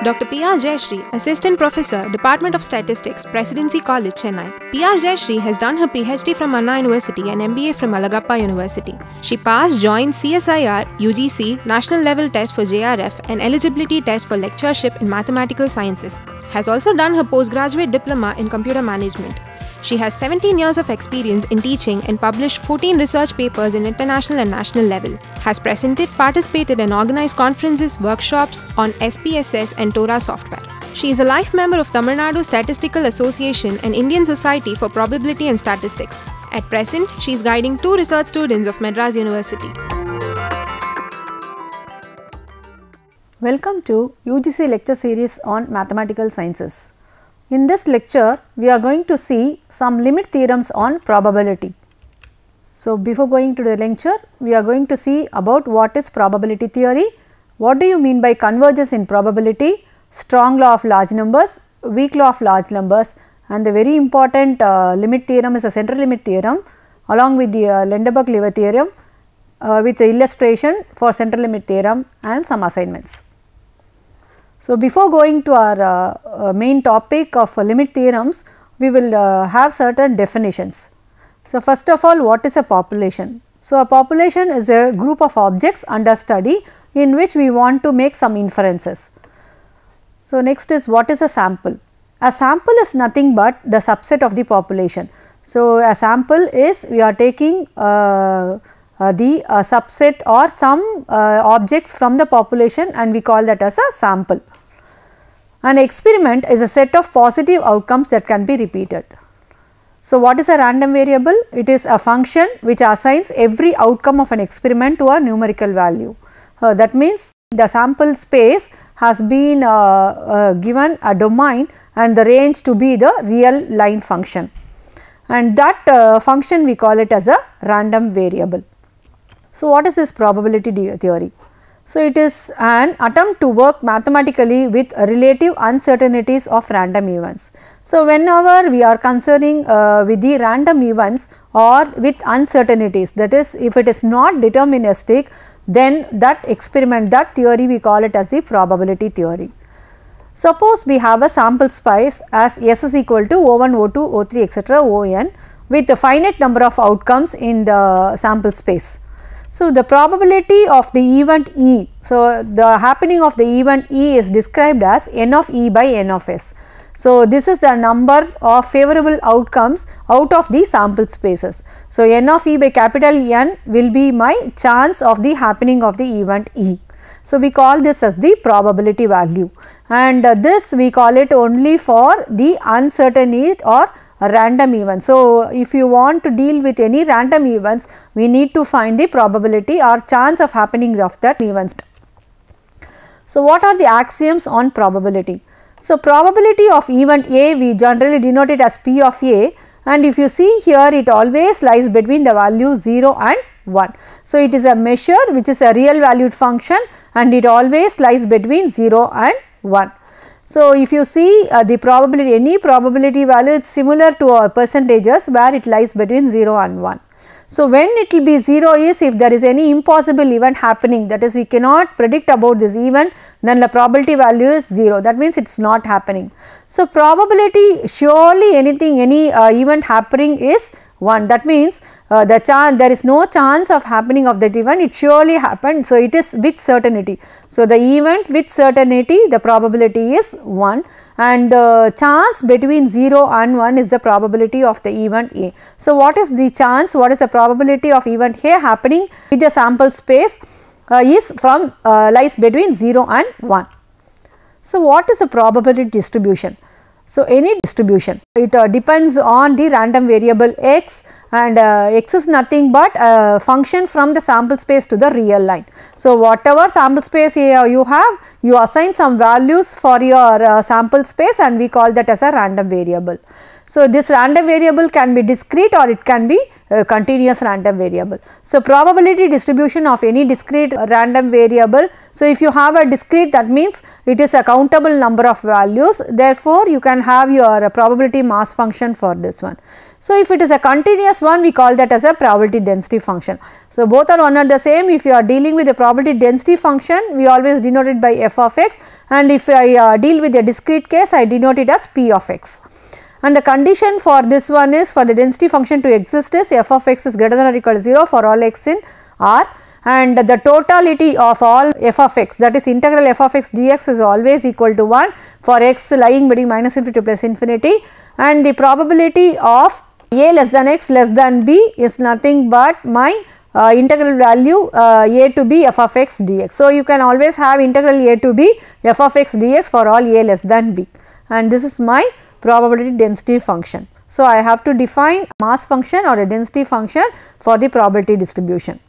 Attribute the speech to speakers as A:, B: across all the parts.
A: Dr. P.R. Jayashree, Assistant Professor, Department of Statistics, Presidency College, Chennai. P.R. Jayashree has done her PhD from Anna University and MBA from Alagappa University. She passed joint CSIR, UGC, National Level Test for JRF and Eligibility Test for Lectureship in Mathematical Sciences. Has also done her postgraduate diploma in Computer Management. She has 17 years of experience in teaching and published 14 research papers in international and national level. Has presented, participated and organized conferences, workshops on SPSS and Torah software. She is a life member of Tamil Nadu Statistical Association and Indian Society for Probability and Statistics. At present, she is guiding 2 research students of Madras University.
B: Welcome to UGC lecture series on mathematical sciences. In this lecture, we are going to see some limit theorems on probability. So, before going to the lecture, we are going to see about what is probability theory, what do you mean by convergence in probability, strong law of large numbers, weak law of large numbers, and the very important limit theorem is a central limit theorem along with the Lendeberg-Lever theorem with the illustration for central limit theorem and some assignments. So, before going to our main topic of limit theorems, we will have certain definitions. So, first of all, what is a population? So, a population is a group of objects under study in which we want to make some inferences. So, next is what is a sample? A sample is nothing but the subset of the population. So, a sample is we are taking the subset or some objects from the population and we call that as a sample. An experiment is a set of positive outcomes that can be repeated. So, what is a random variable? It is a function which assigns every outcome of an experiment to a numerical value. That means the sample space has been given a domain and the range to be the real line function, and that function we call it as a random variable. So, what is this probability theory? So, it is an attempt to work mathematically with relative uncertainties of random events. So, whenever we are concerning with the random events or with uncertainties, that is if it is not deterministic, then that experiment, that theory we call it as the probability theory. Suppose we have a sample space as S is equal to O1, O2, O3 etc. On with a finite number of outcomes in the sample space. So, the probability of the event E, so the happening of the event E is described as n of E by n of S. So, this is the number of favorable outcomes out of the sample spaces. So, n of E by capital N will be my chance of the happening of the event E. So, we call this as the probability value, and this we call it only for the uncertainty or a random event. So, if you want to deal with any random events, we need to find the probability or chance of happening of that events. So, what are the axioms on probability? So, probability of event A we generally denote it as P of A, and if you see here it always lies between the values 0 and 1. So, it is a measure which is a real valued function and it always lies between 0 and 1. So, if you see the probability, any probability value is similar to our percentages where it lies between 0 and 1. So, when it will be 0 is if there is any impossible event happening, that is we cannot predict about this event, then the probability value is 0, that means it is not happening. So, probability surely anything, any event happening is 1, that means there is no chance of happening of that event, it surely happened. So, it is with certainty. So, the event with certainty, the probability is 1, and the chance between 0 and 1 is the probability of the event A. So, what is the chance, what is the probability of event A happening with the sample space is from lies between 0 and 1. So, what is a probability distribution? So, any distribution, it depends on the random variable x, and x is nothing but a function from the sample space to the real line. So, whatever sample space you have, you assign some values for your sample space, and we call that as a random variable. So, this random variable can be discrete or it can be continuous random variable. So, probability distribution of any discrete random variable. So, if you have a discrete, that means it is a countable number of values, therefore, you can have your probability mass function for this one. So, if it is a continuous one, we call that as a probability density function. So, both are one and the same. If you are dealing with a probability density function, we always denote it by f of x, and if I deal with a discrete case, I denote it as p of x. And the condition for this one is, for the density function to exist, is f of x is greater than or equal to 0 for all x in R, and the totality of all f of x, that is integral f of x dx, is always equal to 1 for x lying between minus infinity to plus infinity, and the probability of a less than x less than b is nothing but my integral value a to b f of x dx. So, you can always have integral a to b f of x dx for all a less than b, and this is my probability density function. So, I have to define mass function or a density function for the probability distribution.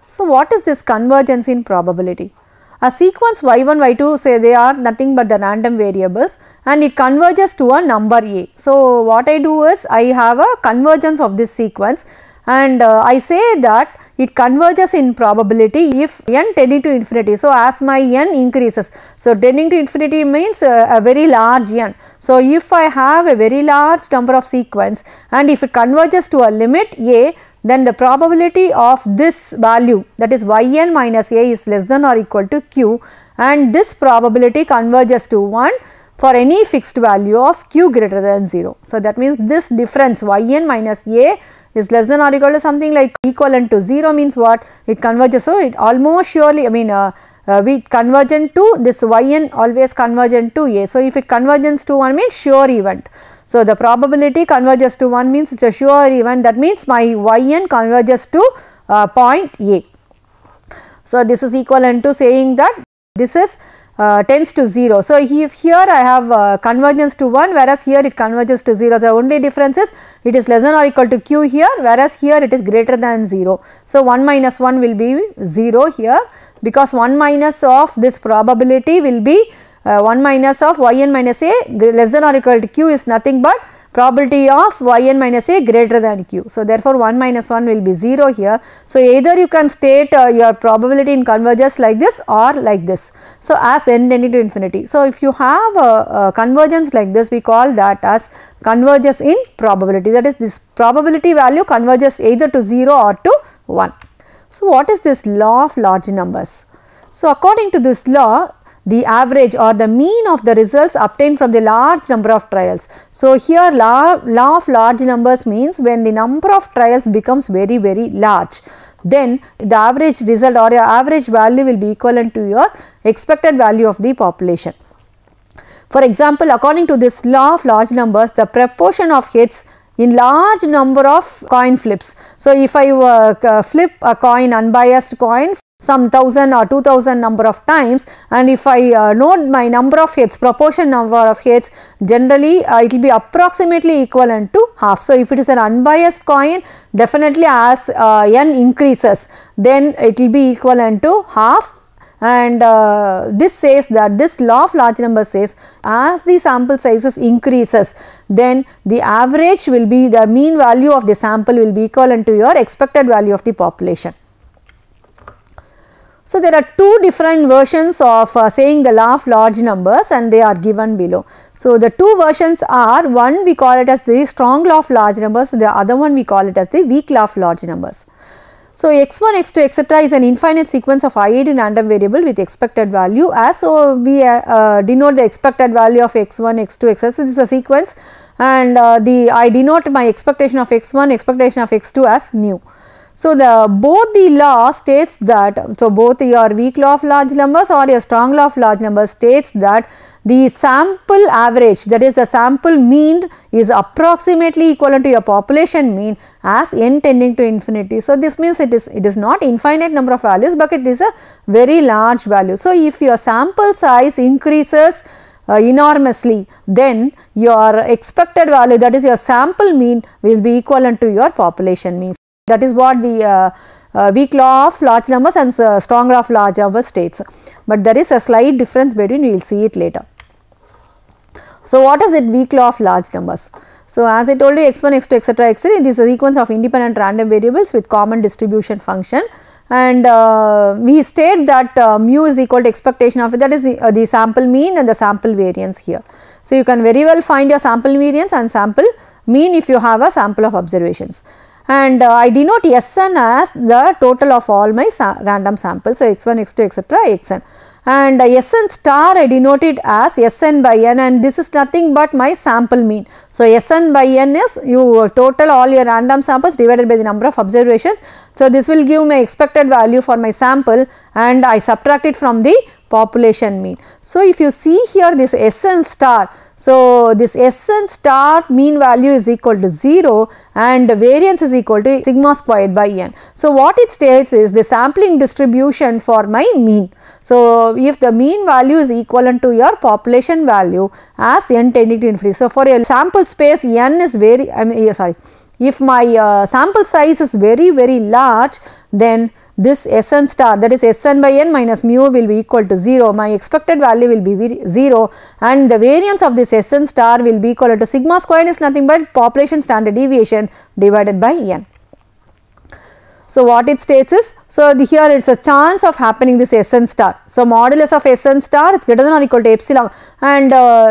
B: So, what is this convergence in probability? A sequence y1, y2, say they are nothing but the random variables, and it converges to a number a. So, what I do is I have a convergence of this sequence, and I say that it converges in probability if n tending to infinity. So, as my n increases, so tending to infinity means a very large n. So, if I have a very large number of sequence and if it converges to a limit a, then the probability of this value, that is yn minus a, is less than or equal to q, and this probability converges to 1 for any fixed value of q greater than 0. So, that means this difference yn minus a is less than or equal to something like equivalent to 0 means what? It converges. So, it almost surely, I mean we convergent to this yn always convergent to a. So, if it converges to 1 means sure event. So, the probability converges to 1 means it is a sure event, that means my yn converges to point a. So, this is equivalent to saying that this is tends to 0. So, if here I have convergence to 1, whereas here it converges to 0, the only difference is it is less than or equal to q here, whereas here it is greater than 0. So, 1 minus 1 will be 0 here, because 1 minus of this probability will be 1 minus of yn minus a less than or equal to q is nothing but probability of yn minus a greater than q. So, therefore, 1 minus 1 will be 0 here. So, either you can state your probability in converges like this or like this. So, as n tending to infinity. So, if you have a convergence like this, we call that as converges in probability, that is this probability value converges either to 0 or to 1. So, what is this law of large numbers? So, according to this law, the average or the mean of the results obtained from the large number of trials. So, here law of large numbers means when the number of trials becomes very large, then the average result or your average value will be equivalent to your expected value of the population. For example, according to this law of large numbers, the proportion of hits in large number of coin flips. So, if I flip a coin, unbiased coin, some 1000 or 2000 number of times, and if I note my number of hits, proportion number of hits, generally it will be approximately equivalent to half. So, if it is an unbiased coin, definitely as n increases, then it will be equivalent to half, and this says that this law of large number says as the sample sizes increases, then the average will be, the mean value of the sample will be equivalent to your expected value of the population. So, there are two different versions of saying the law of large numbers, and they are given below. So, the two versions are, one we call it as the strong law of large numbers, the other one we call it as the weak law of large numbers. So, x1, x2, etc. is an infinite sequence of id random variable with expected value, as so we denote the expected value of x1, x2, etc. So, this is a sequence, and I denote my expectation of x1, expectation of x2 as mu. So, both the law states that, so both your weak law of large numbers or your strong law of large numbers states that the sample average, that is the sample mean, is approximately equivalent to your population mean as n tending to infinity. So, this means it is not infinite number of values, but it is a very large value. So, if your sample size increases enormously, then your expected value, that is your sample mean, will be equivalent to your population mean. That is what the weak law of large numbers and strong law of large numbers states, but there is a slight difference between, we will see it later. So, what is that weak law of large numbers? So, as I told you, x1, x2, etc., x3, this is a sequence of independent random variables with common distribution function, and we state that mu is equal to expectation of it, that is the sample mean and the sample variance here. So, you can very well find your sample variance and sample mean if you have a sample of observations, and I denote Sn as the total of all my random samples. So, x1, x2, etc., xn, and Sn star I denote it as Sn by n, and this is nothing but my sample mean. So, Sn by n is you total all your random samples divided by the number of observations. So, this will give my expected value for my sample, and I subtract it from the population mean. So, if you see here this Sn star, so this Sn star mean value is equal to 0 and variance is equal to sigma squared by n. So, what it states is the sampling distribution for my mean. So, if the mean value is equivalent to your population value as n tending to infinity. So, for a sample space n is very, if my sample size is very large, then this Sn star, that is Sn by n minus mu, will be equal to 0, my expected value will be 0, and the variance of this Sn star will be equal to sigma squared is nothing but population standard deviation divided by n. So, what it states is, so here it is a chance of happening this Sn star. So, modulus of Sn star is greater than or equal to epsilon, and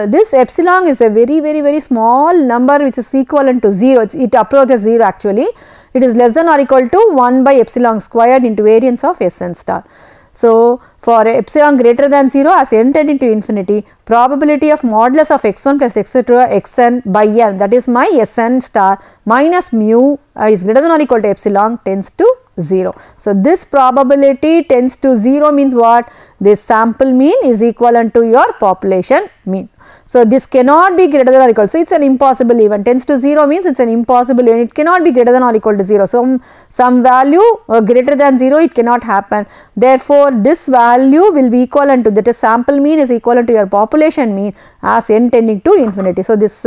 B: this epsilon is a very small number which is equivalent to 0, it approaches 0 actually, it is less than or equal to 1 by epsilon squared into variance of Sn star. So, for epsilon greater than 0 as n tending to infinity, probability of modulus of x1 plus etc. xn by n, that is my Sn star minus mu is greater than or equal to epsilon, tends to 0. So, this probability tends to 0 means what? This sample mean is equivalent to your population mean. So, this cannot be greater than or equal. So, it is an impossible event. Tends to 0 means it is an impossible event. It cannot be greater than or equal to 0. So, some value greater than 0, it cannot happen. Therefore, this value will be equivalent to, that is sample mean is equivalent to your population mean as n tending to infinity. So, this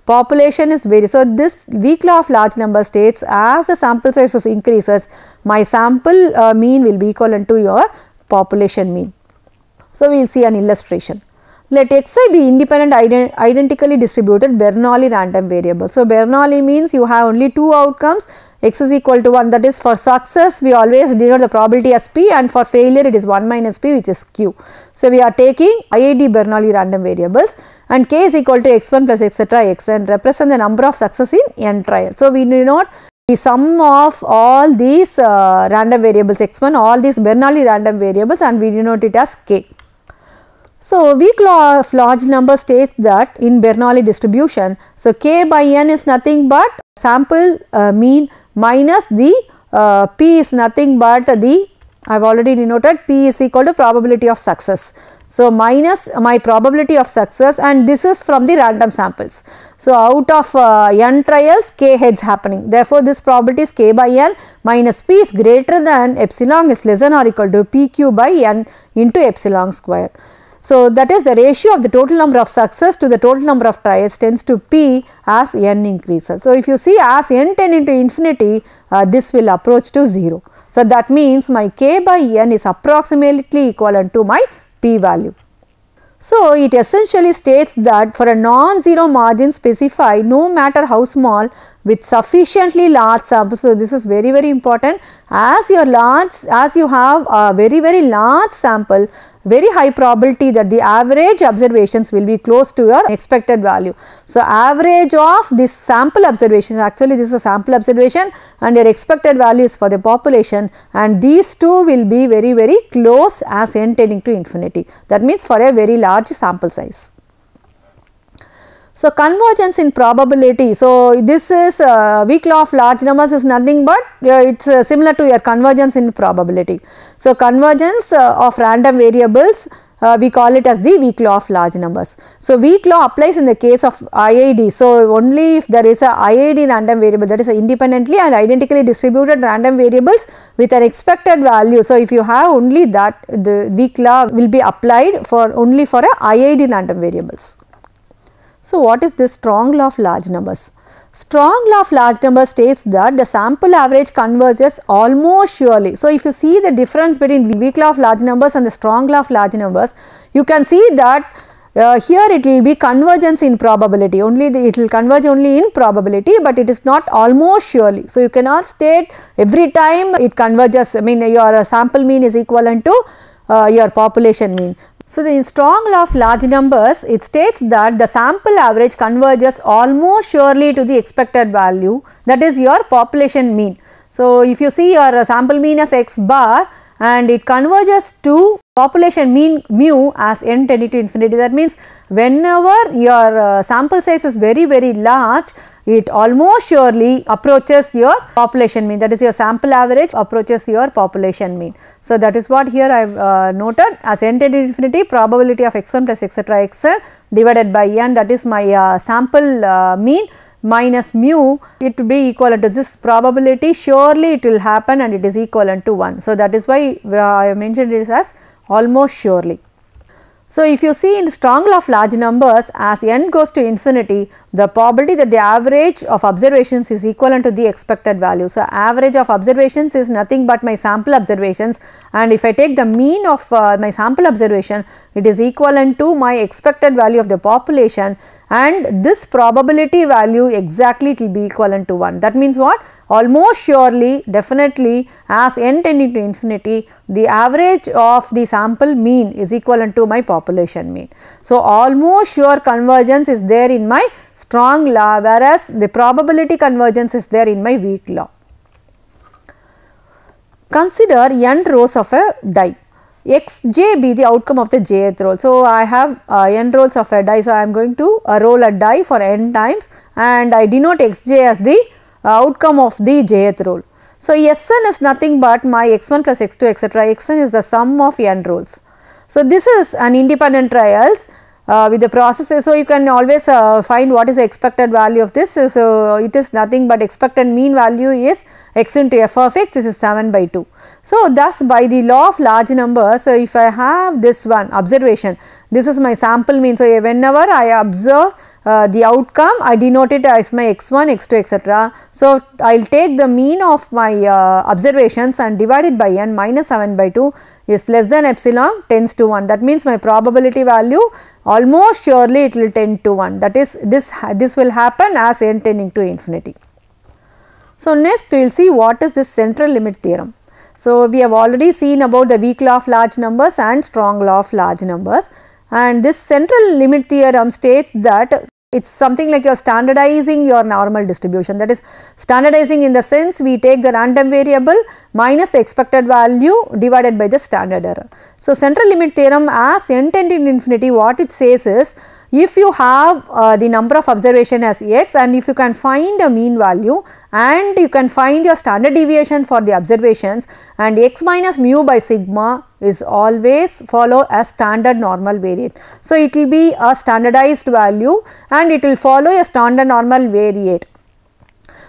B: population is very, so this weak law of large number states as the sample size increases, my sample mean will be equivalent to your population mean. So, we will see an illustration. Let xi be independent identically distributed Bernoulli random variable. So, Bernoulli means you have only two outcomes, x is equal to 1, that is for success we always denote the probability as p, and for failure it is 1 minus p, which is q. So, we are taking IID Bernoulli random variables, and k is equal to x1 plus etc. xn represent the number of success in n trial. So, we denote the sum of all these random variables x1, all these Bernoulli random variables, and we denote it as k. So, weak law of large number states that in Bernoulli distribution, so k by n is nothing but sample mean minus the p is nothing but the, I have already denoted, p is equal to probability of success. So, minus my probability of success, and this is from the random samples. So, out of n trials, k heads happening. Therefore, this probability is k by n minus p is greater than epsilon is less than or equal to pq by n into epsilon square. So, that is the ratio of the total number of success to the total number of trials tends to p as n increases. So, if you see as n tend into infinity, this will approach to 0. So, that means my k by n is approximately equivalent to my p value. So, it essentially states that for a non-zero margin specify no matter how small with sufficiently large sample. So, this is very important. As you have a very large sample, very high probability that the average observations will be close to your expected value. So, average of this sample observations, actually this is a sample observation and your expected value is for the population, and these two will be very close as n tending to infinity. That means for a very large sample size. So, convergence in probability. So, this is weak law of large numbers is nothing but it is similar to your convergence in probability. So, convergence of random variables we call it as the weak law of large numbers. So weak law applies in the case of IID. So only if there is a IID random variable, that is independently and identically distributed random variables with an expected value. So if you have only that, the weak law will be applied for only for a IID random variables. So what is this strong law of large numbers? Strong law of large numbers states that the sample average converges almost surely. So if you see the difference between weak law of large numbers and the strong law of large numbers, you can see that here it will be convergence in probability, it will converge only in probability, but it is not almost surely. So you cannot state every time it converges, I mean your sample mean is equivalent to your population mean. So in strong law of large numbers, it states that the sample average converges almost surely to the expected value, that is your population mean. So if you see your sample mean as x bar and it converges to population mean mu as n tending to infinity, that means whenever your sample size is very large, it almost surely approaches your population mean, that is your sample average approaches your population mean. So that is what here I have noted as n tending to infinity, probability of x1 plus etc xn divided by n, that is my sample mean minus mu, it will be equivalent to this probability, surely it will happen and it is equivalent to 1. So that is why I mentioned it as almost surely. So if you see in strong law of large numbers, as n goes to infinity, the probability that the average of observations is equivalent to the expected value. So average of observations is nothing but my sample observations, and if I take the mean of my sample observation, it is equivalent to my expected value of the population, and this probability value exactly it will be equivalent to 1. That means what? Almost surely, definitely, as n tending to infinity, the average of the sample mean is equivalent to my population mean. So almost sure convergence is there in my strong law, whereas the probability convergence is there in my weak law. Consider n rows of a die. Xj be the outcome of the jth roll. So I have n rolls of a die, so I am going to roll a die for n times and I denote xj as the outcome of the jth roll. So Sn is nothing but my x1 plus x2 etc. Xn is the sum of n rolls. So this is an independent trials with the processes. So you can always find what is the expected value of this. So it is nothing but expected mean value is x into f of x, this is 7 by 2. So thus by the law of large numbers, so if I have this one observation, this is my sample mean. So whenever I observe the outcome, I denote it as my x1, x2 etc. So I will take the mean of my observations and divide it by n minus 7 by 2 is less than epsilon tends to 1. That means my probability value almost surely it will tend to 1, that is this will happen as n tending to infinity. So next we will see what is this central limit theorem. So we have already seen about the weak law of large numbers and strong law of large numbers, and this central limit theorem states that it is something like you are standardizing your normal distribution, that is standardizing in the sense we take the random variable minus the expected value divided by the standard error. So central limit theorem as n tending to infinity, what it says is, if you have the number of observation as x and if you can find a mean value and you can find your standard deviation for the observations, and x minus mu by sigma is always follow a standard normal variate. So it will be a standardized value and it will follow a standard normal variate.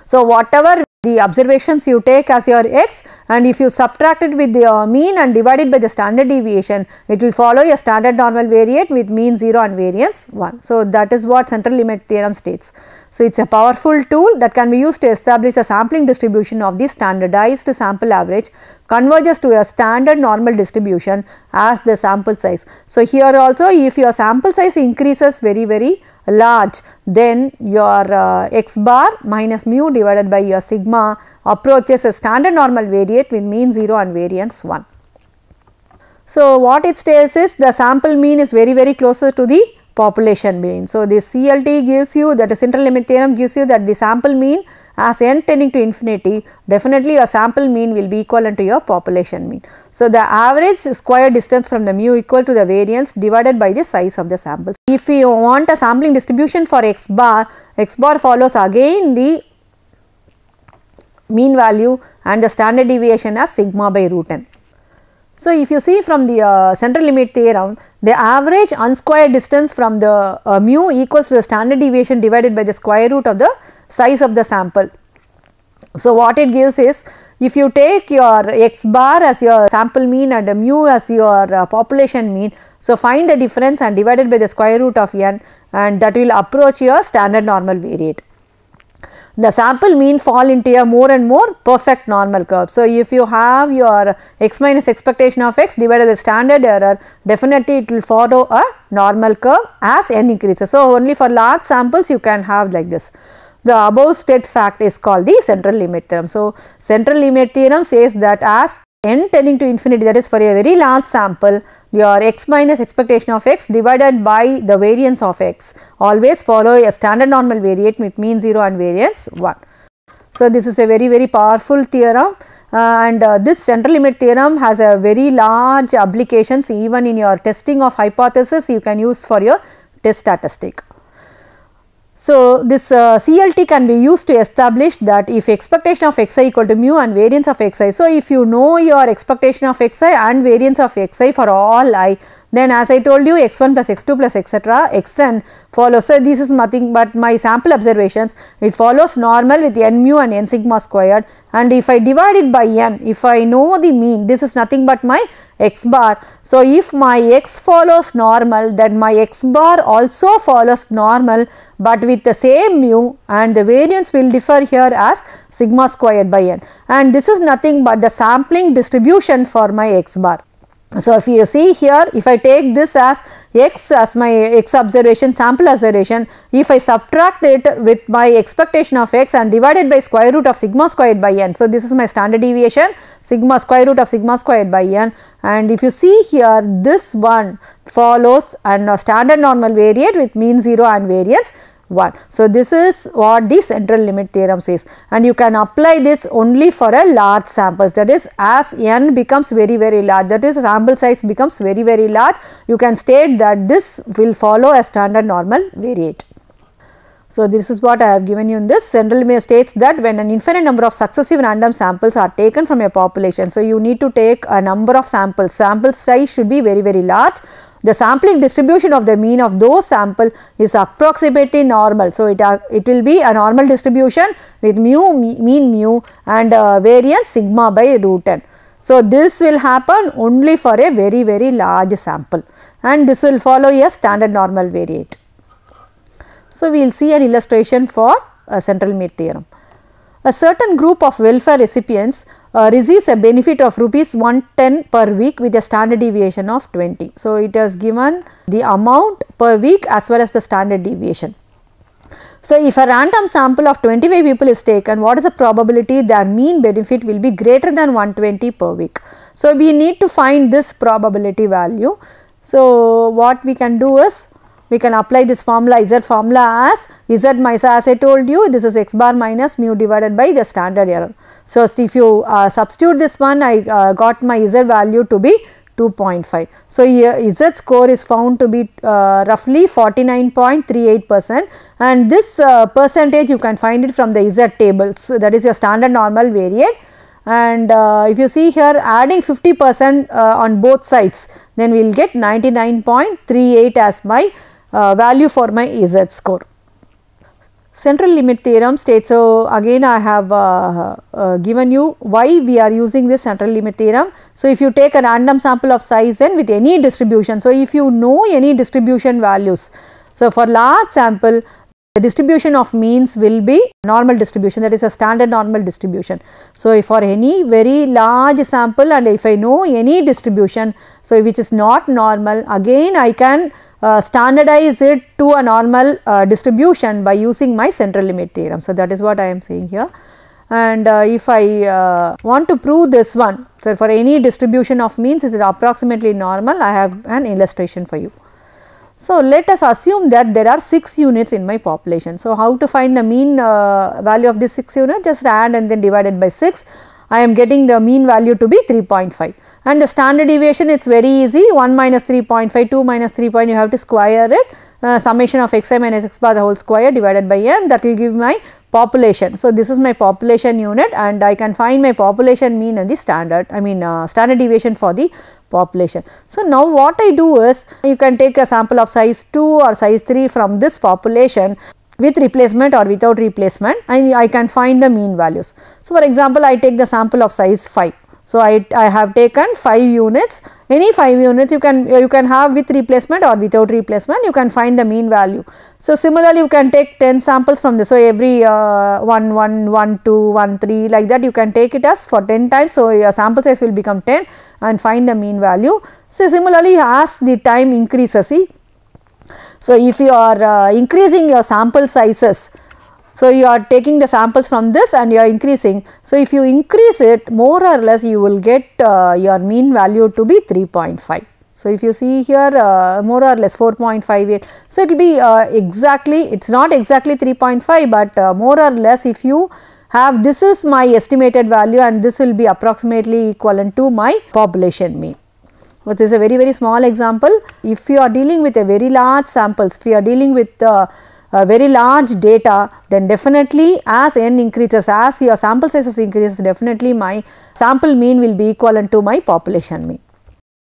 B: So whatever the observations you take as your x, and if you subtract it with the mean and divide it by the standard deviation, it will follow a standard normal variate with mean 0 and variance 1. So that is what central limit theorem states. So it is a powerful tool that can be used to establish a sampling distribution of the standardized sample average converges to a standard normal distribution as the sample size. So here also if your sample size increases very large, then your x bar minus mu divided by your sigma approaches a standard normal variate with mean 0 and variance 1. So what it states is the sample mean is very closer to the population mean. So this CLT gives you that the central limit theorem gives you that the sample mean as n tending to infinity, definitely your sample mean will be equivalent to your population mean. So the average square distance from the mu equal to the variance divided by the size of the samples. If you want a sampling distribution for x bar follows again the mean value and the standard deviation as sigma by root n. So, if you see from the central limit theorem, the average unsquared distance from the mu equals to the standard deviation divided by the square root of the size of the sample. So, what it gives is, if you take your x bar as your sample mean and mu as your population mean, so find the difference and divide it by the square root of n, and that will approach your standard normal variate. The sample mean fall into a more and more perfect normal curve. So, if you have your x minus expectation of x divided by standard error, definitely it will follow a normal curve as n increases. So, only for large samples you can have like this. The above state fact is called the central limit theorem. So, central limit theorem says that as n tending to infinity, that is for a very large sample, your x minus expectation of x divided by the variance of x always follow a standard normal variate with mean 0 and variance 1. So, this is a very powerful theorem, and this central limit theorem has a very large applications. Even in your testing of hypothesis you can use for your test statistic. So, this CLT can be used to establish that if expectation of xi equal to mu and variance of xi. So, if you know your expectation of xi and variance of xi for all I, then as I told you x1 plus x2 plus etc. xn follows. So, this is nothing but my sample observations, it follows normal with n mu and n sigma squared, and if I divide it by n, if I know the mean, this is nothing but my x bar. So, if my x follows normal, then my x bar also follows normal, but with the same mu, and the variance will differ here as sigma squared by n, and this is nothing but the sampling distribution for my x bar. So, if you see here, if I take this as x as my x observation, sample observation, if I subtract it with my expectation of x and divide it by square root of sigma squared by n. So, this is my standard deviation, sigma square root of sigma squared by n, and if you see here, this one follows a standard normal variate with mean 0 and variance 1. So, this is what the central limit theorem says, and you can apply this only for a large samples, that is as n becomes very large, that is sample size becomes very large, you can state that this will follow a standard normal variate. So, this is what I have given you in this. Central limit states that when an infinite number of successive random samples are taken from a population, so you need to take a number of samples, sample size should be very large. The sampling distribution of the mean of those sample is approximately normal. So, it will be a normal distribution with mean mu and variance sigma by root n. So, this will happen only for a very large sample, and this will follow a standard normal variate. So, we will see an illustration for a central limit theorem. A certain group of welfare recipients receives a benefit of rupees 110 per week with a standard deviation of 20. So, it has given the amount per week as well as the standard deviation. So, if a random sample of 25 people is taken, what is the probability their mean benefit will be greater than 120 per week? So, we need to find this probability value. So, what we can do is, we can apply this formula, Z formula as Z minus, as I told you, this is x bar minus mu divided by the standard error. So, if you substitute this one, I got my Z value to be 2.5. So, here Z score is found to be roughly 49.38%, and this percentage you can find it from the Z tables. So, that is your standard normal variate, and if you see here, adding 50% on both sides, then we will get 99.38 as my value for my Z score. Central limit theorem states, so again I have given you why we are using this central limit theorem. So, if you take a random sample of size n with any distribution, so if you know any distribution values, so for large sample the distribution of means will be normal distribution, that is a standard normal distribution. So, for any very large sample, and if I know any distribution, so which is not normal, again I can standardize it to a normal distribution by using my central limit theorem. So, that is what I am saying here, and if I want to prove this one, so for any distribution of means is approximately normal, I have an illustration for you. So, let us assume that there are 6 units in my population. So, how to find the mean value of this 6 units? Just add and then divide it by 6. I am getting the mean value to be 3.5. And the standard deviation, it's very easy, 1 minus 3.5, 2 minus 3 point, you have to square it, summation of xi minus x bar the whole square divided by n, that will give my population. So, this is my population unit, and I can find my population mean and the standard, standard deviation for the population. So, now what I do is, you can take a sample of size 2 or size 3 from this population with replacement or without replacement, and I can find the mean values. So, for example, I take the sample of size 5. So, I have taken 5 units, any 5 units you can have with replacement or without replacement, you can find the mean value. So, similarly you can take 10 samples from this. So, every 1, 1, 1, 2, 1, 3 like that you can take it as for 10 times. So, your sample size will become 10 and find the mean value. So, similarly as the time increases, see. So, if you are increasing your sample sizes, so you are taking the samples from this and you are increasing. So, if you increase it more or less, you will get your mean value to be 3.5. So, if you see here more or less 4.58. So, it will be exactly, it is not exactly 3.5, but more or less if you have, this is my estimated value and this will be approximately equivalent to my population mean. But this is a very small example. If you are dealing with a very large samples, if you are dealing with very large data, then definitely as n increases, as your sample sizes increases, definitely my sample mean will be equivalent to my population mean.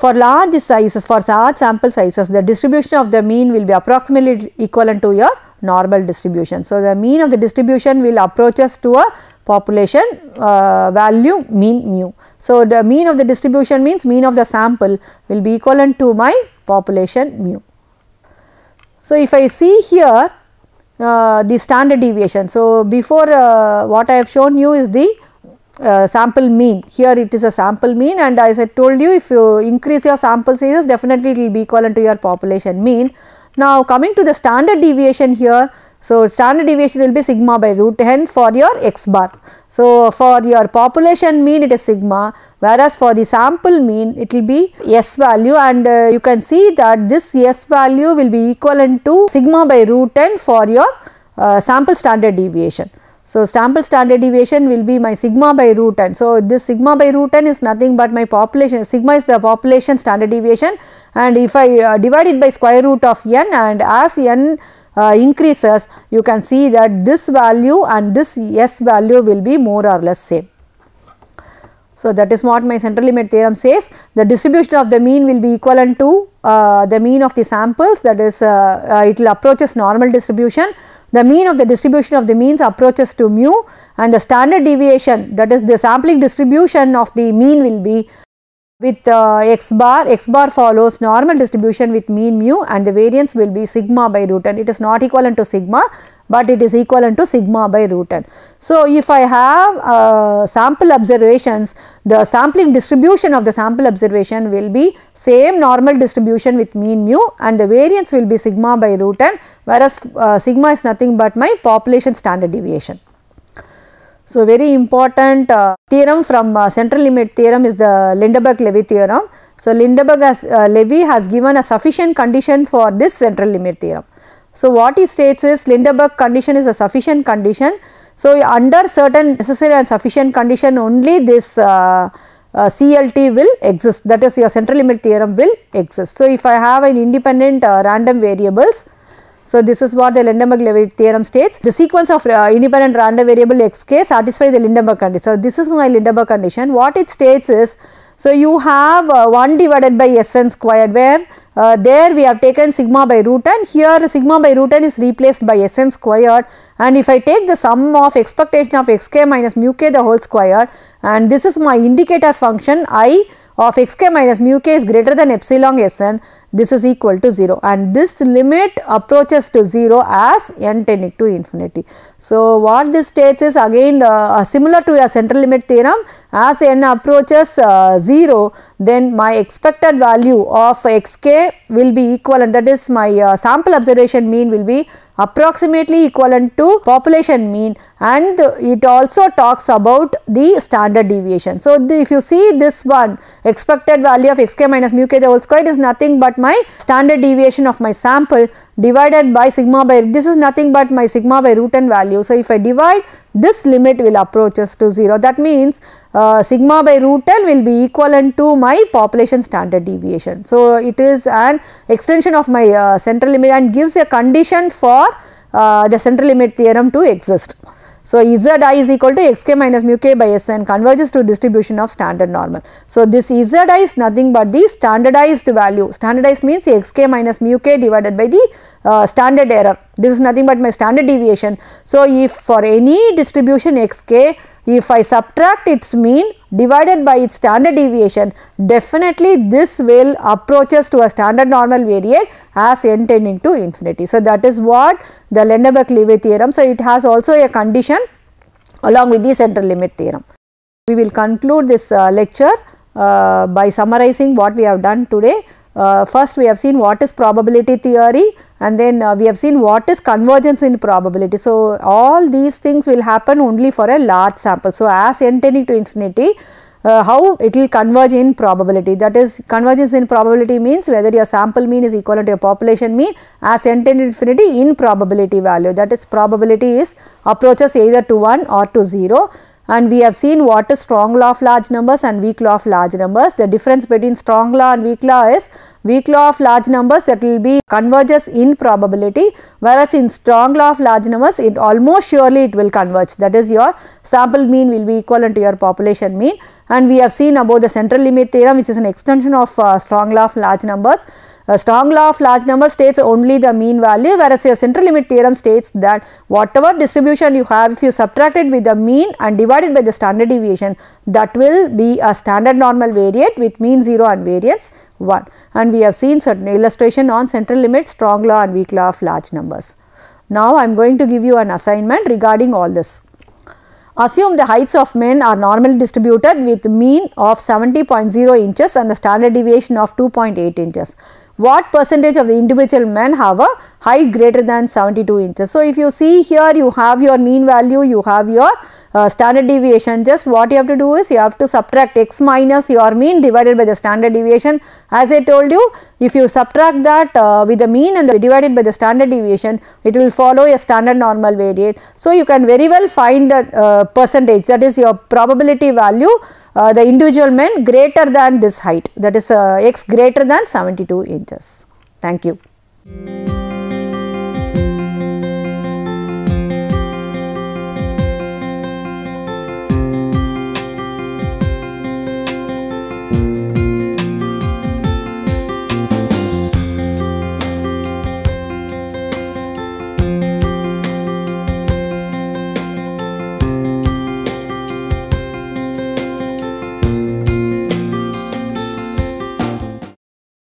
B: For large sizes, for large sample sizes, the distribution of the mean will be approximately equivalent to your normal distribution. So, the mean of the distribution will approaches to a population value mean mu. So, the mean of the distribution means mean of the sample will be equivalent to my population mu. So, if I see here the standard deviation. So, before what I have shown you is the sample mean. Here it is a sample mean, and as I told you, if you increase your sample sizes, definitely it will be equivalent to your population mean. Now, coming to the standard deviation here. So, standard deviation will be sigma by root n for your x bar. So, for your population mean it is sigma, whereas for the sample mean it will be s value, and you can see that this s value will be equivalent to sigma by root n for your sample standard deviation. So, sample standard deviation will be my sigma by root n. So, this sigma by root n is nothing but my population, sigma is the population standard deviation, and if I divide it by square root of n, and as n increases, you can see that this value and this s value will be more or less same. So, that is what my central limit theorem says. The distribution of the mean will be equivalent to the mean of the samples, that is it will approaches normal distribution. The mean of the distribution of the means approaches to mu, and the standard deviation, that is the sampling distribution of the mean will be with x bar follows normal distribution with mean mu, and the variance will be sigma by root n. It is not equivalent to sigma, but it is equivalent to sigma by root n. So, if I have sample observations, the sampling distribution of the sample observation will be same normal distribution with mean mu, and the variance will be sigma by root n, whereas sigma is nothing but my population standard deviation. So, very important theorem from central limit theorem is the Lindeberg-Levy theorem. So, Lindeberg-Levy has given a sufficient condition for this central limit theorem. So, what he states is Lindeberg condition is a sufficient condition. So, under certain necessary and sufficient condition only this CLT will exist, that is your central limit theorem will exist. So, if I have an independent random variables, so this is what the Lindeberg-Levy theorem states. The sequence of independent random variable xk satisfy the Lindeberg condition. So, this is my Lindeberg condition. What it states is, so you have 1 divided by Sn squared, where there we have taken sigma by root n, here sigma by root n is replaced by Sn squared, and if I take the sum of expectation of xk minus mu k the whole square, and this is my indicator function I of xk minus mu k is greater than epsilon Sn, this is equal to 0, and this limit approaches to 0 as n tending to infinity. So, what this states is again similar to a central limit theorem, as n approaches 0, then my expected value of xk will be equivalent, that is my sample observation mean will be approximately equivalent to population mean, and it also talks about the standard deviation. So, if you see this one, expected value of xk minus mu k the whole squared is nothing but my standard deviation of my sample divided by sigma by, this is nothing but my sigma by root n value. So, if I divide, this limit will approach us to 0. That means sigma by root n will be equivalent to my population standard deviation. So, it is an extension of my central limit and gives a condition for the central limit theorem to exist. So, Zi is equal to xk minus mu k by Sn converges to distribution of standard normal. So, this Zi is nothing but the standardized value. Standardized means xk minus mu k divided by the standard error. This is nothing but my standard deviation. So, if for any distribution xk, if I subtract its mean divided by its standard deviation, definitely this will approach us to a standard normal variate as n tending to infinity. So, that is what the Lenderbach-Levy theorem. So, it has also a condition along with the central limit theorem. We will conclude this lecture by summarizing what we have done today. First, we have seen what is probability theory, and then we have seen what is convergence in probability. So, all these things will happen only for a large sample. So, as n tending to infinity, how it will converge in probability, that is convergence in probability means whether your sample mean is equivalent to your population mean as n tending to infinity in probability value, that is probability is approaches either to 1 or to 0. And we have seen what is strong law of large numbers and weak law of large numbers. The difference between strong law and weak law is weak law of large numbers that will be converges in probability, whereas in strong law of large numbers it almost surely it will converge, that is your sample mean will be equivalent to your population mean. And we have seen about the central limit theorem, which is an extension of strong law of large numbers. Strong law of large numbers states only the mean value, whereas your central limit theorem states that whatever distribution you have, if you subtract it with the mean and divided by the standard deviation, that will be a standard normal variate with mean 0 and variance 1. And we have seen certain illustration on central limit, strong law and weak law of large numbers. Now, I am going to give you an assignment regarding all this. Assume the heights of men are normally distributed with mean of 70.0 inches and the standard deviation of 2.8 inches. What percentage of the individual men have a height greater than 72 inches? So, if you see here, you have your mean value, you have your standard deviation. Just what you have to do is you have to subtract x minus your mean divided by the standard deviation. As I told you, if you subtract that with the mean and divided by the standard deviation, it will follow a standard normal variate. So, you can very well find the percentage, that is your probability value, the individual men greater than this height, that is x greater than 72 inches. Thank you.